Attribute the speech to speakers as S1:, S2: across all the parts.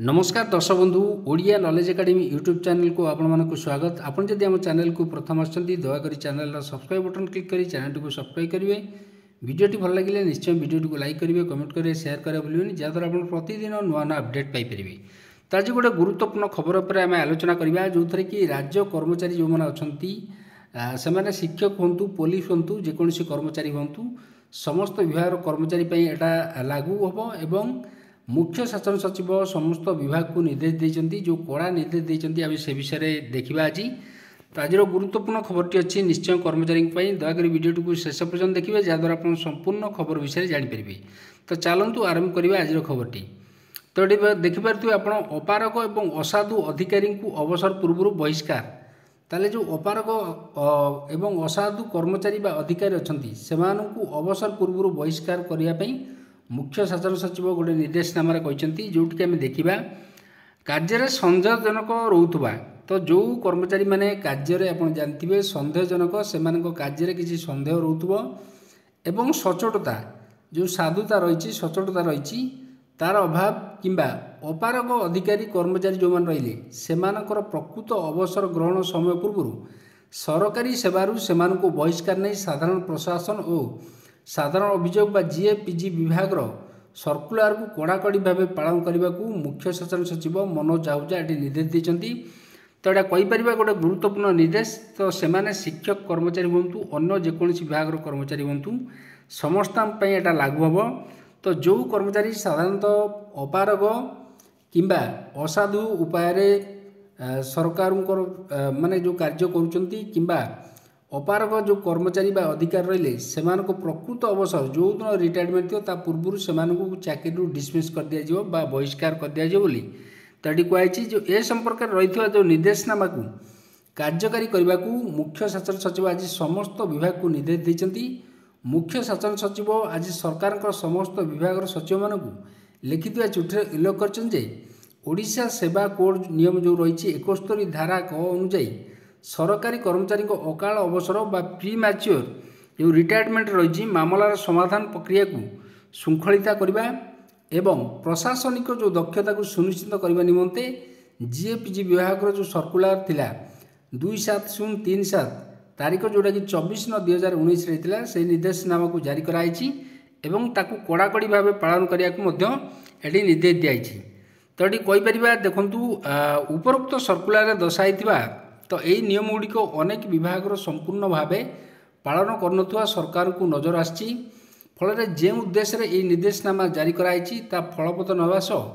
S1: नमस्कार दर्शक बंधु Odia knowledge academy YouTube channel को आपण मानक स्वागत। आपन जदि आम चैनल को प्रथम आछंती दयाकोरी चैनल सब्सक्राइब बटन क्लिक करी चैनल को सब्सक्राइब करेंगे। वीडियोटी भल लगे निश्चय वीडियो को लाइक करेंगे, कमेंट करेंगे, शेयर करें भूलें जहाँद्वारा आप प्रतिदिन नुआ नुआ अपडेट पाइपर। तो आज गोटे गुरुत्वपूर्ण खबर पर आम आलोचना करवा जो थे कि राज्य कर्मचारी जो मैंने अच्छा से शिक्षक हूँ, पुलिस हूँ, जेकोसी कर्मचारी हूँ, समस्त विभाग कर्मचारी यहाँ लागू हम एवं मुख्य शासन सचिव समस्त विभाग को निर्देश देते जो कड़ा निर्देश देते आम से विषय में देखा आज। तो आज गुरुत्वपूर्ण खबरटी अच्छी निश्चय कर्मचारी दयाकोरी वीडियो को शेष पर्यटन देखिए जहाँद्वारा आप संपूर्ण खबर विषय में जानीपर। तो चलतु आरंभ करवा आज खबरटी। तो ये देखिपे आप अपारग और असाधु अधिकारी को अवसर पूर्व बहिष्कार। ताले जो अपारग एवं असाधु कर्मचारी बा अधिकारी अच्छा से अवसर पूर्व बहिष्कार करने मुख्य शासन सचिव गोटे निर्देशनामार कहते जोटि आम देखा कार्य सन्देहजनक रोकवा। तो जो कर्मचारी माने कार्य आप जानते सन्देहजनक से कार्य किसी सन्देह रोकव एवं सचोटता जो साधुता रही सचोटता रही तार अभाव किंबा अपारग अधिकारी कर्मचारी जो मैंने रही से प्रकृत अवसर ग्रहण समय पूर्व सरकारी सेवारू से बहिष्कार नहीं साधारण प्रशासन और साधारण अभियोग बा जीएपीजी विभाग सर्कुलर को कड़ाकड़ी भाव पालन करने को मुख्य शासन सचिव मनोज आहूजा ये निर्देश देते। तो यहाँ कहीपर गोटे गुरुत्वपूर्ण निर्देश। तो से शिक्षक कर्मचारी हूँ अन्य जेकोसी विभाग कर्मचारी हूँ समस्त यहाँ लागू हम। तो जो कर्मचारी साधारणतः अपारग किंबा असाधु उपाय सरकार माने जो कार्य करुँचा अपारग जो कर्मचारी बा अधिकारी रही से प्रकृत अवसर जो दिन रिटायरमेंट थी पूर्व से चाकरी डिसमिस कर दिया बहिष्कार कर दिया बोली। तो ये कहुई जो ए संपर्क रही जो निर्देशनामा को कार्यकारी करने को मुख्य शासन सचिव आज समस्त विभाग को निर्देश देते। मुख्य शासन सचिव आज सरकार समस्त विभाग सचिव मान लिखित चिठी उल्लेख कर सेवा कोड नियम जो रही 71 धारा क अनुଯାयी सरकारी कर्मचारी अकाल अवसर बा प्रीमैच्योर जो रिटायरमेंट रही मामलार समाधान प्रक्रिया को श्रृंखलिता करने एवं प्रशासनिक जो दक्षता को सुनिश्चित करने निमंते जीएपीजी विभाग जो सर्कुलर थिला 27037 तारीख जोटा कि 24/9/2019 रही से निर्देशनामा को जारी कराई एवं ताकू कड़ाकड़ी भाव पालन करने निर्देश दिखाई। तो ये कहीपर देखु उपरोक्त सर्कुलर दर्शाई तो यही नियम गुड़िक अनेक विभाग संपूर्ण भाव पालन कर सरकार को नजर आसी फल जो उद्देश्य ये निर्देशनामा जारी कराई फलप्रद नवा सह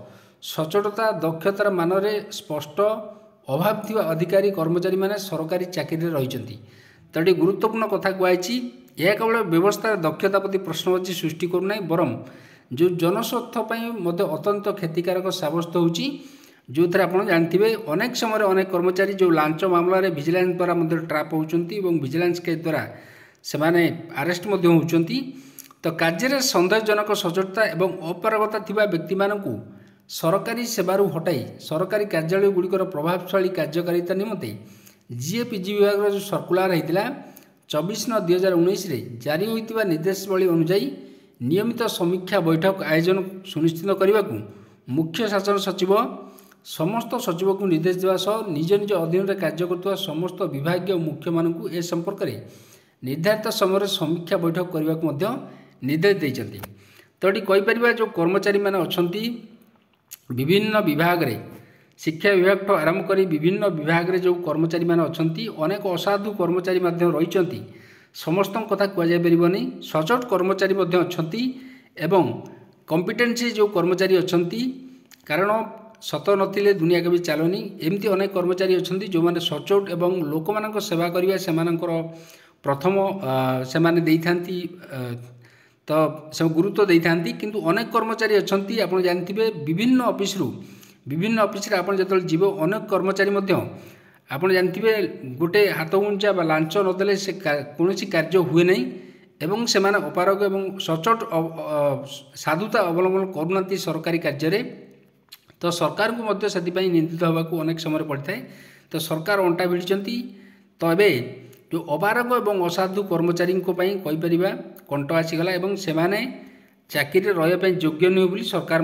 S1: सचोटता दक्षतार मान स्पष्ट अभाव थिबा अधिकारी कर्मचारी माने सरकारी चाकरी रही। तो ये गुरुत्वपूर्ण कथा कहुई यह केवल व्यवस्था दक्षता प्रति प्रश्नवाची सृष्टि करूना बरम जो जनस्वार्थ अत्यंत क्षतिकारक सब्यस्त होची जो थे आप जानते अनेक समय अनेक कर्मचारी जो लांच मामलें विजिलेंस द्वारा ट्राप होती विजिलेंस केस द्वारा से आरेस्ट होती। तो कार्य सन्देहजनक सचोटता एवं अपारगता थिबा व्यक्ति मानकू सरकारी सेवारू हटाई सरकारी कार्यालय गुड़िकर प्रभावशाली कार्यकारिता निमंते जीएपीजी विभाग जो सर्कुलर होता 24/9/2019 जारी होता निर्देशावली अनुଯାयी नियमित समीक्षा बैठक आयोजन सुनिश्चित करने को मुख्य शासन सचिव समस्त सचिव को निर्देश देवा सह निज निज अधीन में कार्य कर समस्त विभाग मुख्य मानू ए संपर्क में निर्धारित समय समीक्षा बैठक करने को निर्देश देते। तो ये कहीपर जो कर्मचारी मैंने अच्छा विभिन्न विभाग रे शिक्षा विभाग ठूँ आरंभ कर विभिन्न विभाग रे जो कर्मचारी मैंने अच्छा अनेक असाधु कर्मचारी रही समस्त कथा कहुनी सचोट कर्मचारी अच्छा एवं कॉम्पिटेंसी जो कर्मचारी अच्छा कारण सत नथिले दुनिया के भी चलनी एमती अनेक कर्मचारी अच्छा जो मैंने सचोट एवं लोक मान सेवा करवा से प्रथम से तो से गुरुत्व दे था किंतु अनेक कर्मचारी अच्छा आप जानते विभिन्न ऑफिस आप जो जीव अनेक कर्मचारी आप जानते गोटे हाथ गुंजा लांच नदेले से कौन कार्य हुए नहीं एवं से अपारग एवं सचोट साधुता अवलंबन करूना सरकारी कार्य। तो सरकार को मध्य से निंदित होगा अनेक समय पड़ता है। तो सरकार अंटा भिड़ी तो ये जो अपारग एवं असाधु कर्मचारी कहीपर कंट आसीगला से चाकरी रही योग्य नुहे बोली सरकार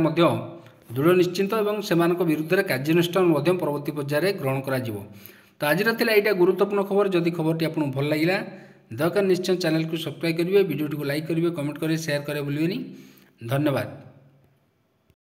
S1: ଦୃଢ଼ ନିଶ୍ଚିନ୍ତ ଏବଂ ସେମାନଙ୍କ ବିରୁଦ୍ଧରେ କାର୍ଯ୍ୟାନୁଷ୍ଠାନ ମଧ୍ୟ ପରବର୍ତ୍ତୀ ପର୍ଯ୍ୟାୟରେ ଗ୍ରହଣ କରାଯିବ। ତ ଆଜିର ଥିଲା ଏଇଟା ଗୁରୁତ୍ୱପୂର୍ଣ୍ଣ ଖବର। ଯଦି ଖବରଟି ଆପଣଙ୍କୁ ଭଲ ଲାଗିଲା ଦୟାକରି ନିଶ୍ଚୟ ଚ୍ୟାନେଲକୁ ସବସ୍କ୍ରାଇବ୍ କରିବେ, ଭିଡ଼ିଓଟିକୁ ଲାଇକ୍ କରିବେ, କମେଣ୍ଟ କରିବେ, ସେୟାର କରିବା ଭୁଲିବେନି। ଧନ୍ୟବାଦ।